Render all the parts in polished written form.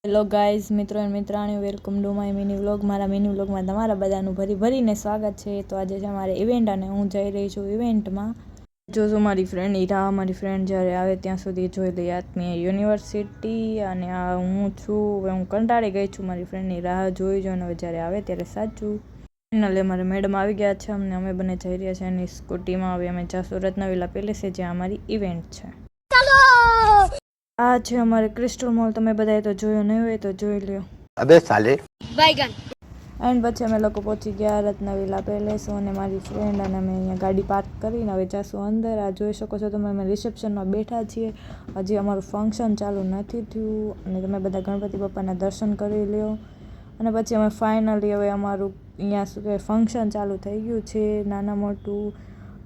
Hello guys, મિત્રો અને મિત્રાણીઓ, welcome to my mini vlog. મારા મિની વ્લોગમાં તમારા બધાનું ભરીને સ્વાગત છે. તો આજે છે અમારે ઇવેન્ટ અને હું જઈ રહી છું ઇવેન્ટમાં. જોશું મારી ફ્રેન્ડ ઈરા, મારી ફ્રેન્ડ જ્યારે આવે ત્યાં સુધી જોઈ લઈએ આત્મીય યુનિવર્સિટી. અને આ હું છું, હું કંટાળી ગઈ છું મારી ફ્રેન્ડની રાહ જોઈ અને હવે જ્યારે આવે ત્યારે સાચું. ફાઇનલી અમારે મેડમ આવી ગયા છે અમને, અમે બંને જઈ રહ્યા છે એની સ્કૂટીમાં. હવે અમે જાશું રત્નવિલા પેલેસે જ્યાં અમારી ઇવેન્ટ છે. આ છે અમારે ક્રિસ્ટલ મોલ. તમે બધાએ તો જોયો નહીં હોય તો જોઈ લ્યો. અબે સાલે બાયગન. એન્ડ પછી અમે લોકો પહોંચી ગયા રત્નવિલા પેલેસ અને મારી ફ્રેન્ડ, અને અમે અહીંયા ગાડી પાર્ક કરીને હવે જાશું અંદર. આ જોઈ શકો છો તમે, અમે રિસેપ્શનમાં બેઠા છીએ. હજી અમારું ફંક્શન ચાલુ નથી થયું અને તમે બધા ગણપતિ બાપાના દર્શન કરી લ્યો. અને પછી અમે ફાઇનલી હવે અમારું અહીંયા શું કહેવાય ફંક્શન ચાલુ થઈ ગયું છે નાના મોટું.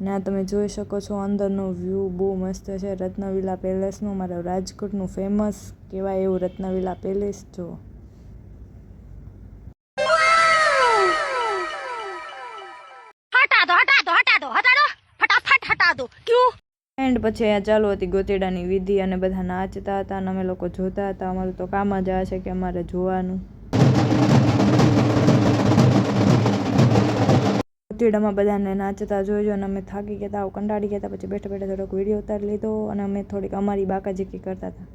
ને આ તમે જોઈ શકો છો અંદરનો વ્યૂ બહુ મસ્ત છે રત્નવિલા પેલેસનું. અમારા રાજકોટનું ફેમસ કહેવાય એવું રત્નવિલા પેલેસ. જો ફટાફટ હટા દો. ક્યું? એન્ડ પછી અહીંયા ચાલુ હતી ગોતેડાની વિધિ અને બધા નાચતા હતા અને અમે લોકો જોતા હતા. અમારું તો કામ જ આ છે કે અમારે જોવાનું. ગોતેડામાં બધાને નાચતા જોઈજો અને અમે થાકી ગયા હતા, કંટાળી ગયા હતા. પછી બેઠા બેઠા થોડોક વિડીયો ઉતારી લીધો અને અમે થોડીક અમારી બાકાજીકી કરતા હતા.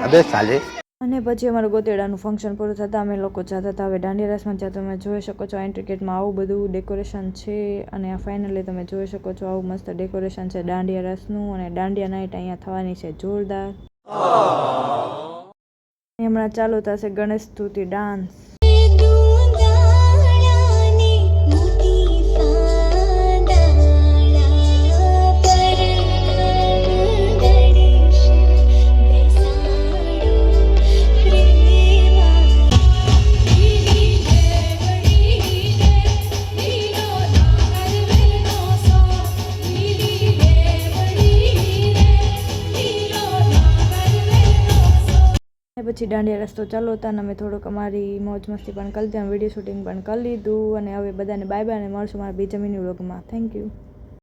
અબે સાલે. અને પછી અમારું ગોતેડાનું ફંક્શન પૂરું થતાં અમે લોકો જતા હતા હવે દાંડિયા રસમાં. જ્યાં તમે જોઈ શકો છો એન્ટ્રીગેટમાં આવું બધું ડેકોરેશન છે. અને આ ફાઇનલી તમે જોઈ શકો છો આવું મસ્ત ડેકોરેશન છે દાંડિયા રસનું. અને દાંડિયા નાઇટ અહીંયા થવાની છે જોરદાર. હમણાં ચાલુ થશે ગણેશ સ્તુતિ ડાન્સ. પછી દાંડિયા રસ્તો ચાલુ હતા અને અમે થોડુંક અમારી મોજ મસ્તી પણ કરી લીધી, વિડીયો શૂટિંગ પણ કરી લીધું. અને હવે બધાને બાય બાય અને મળશું મારા બીજા મિની વ્લોગમાં. Thank you.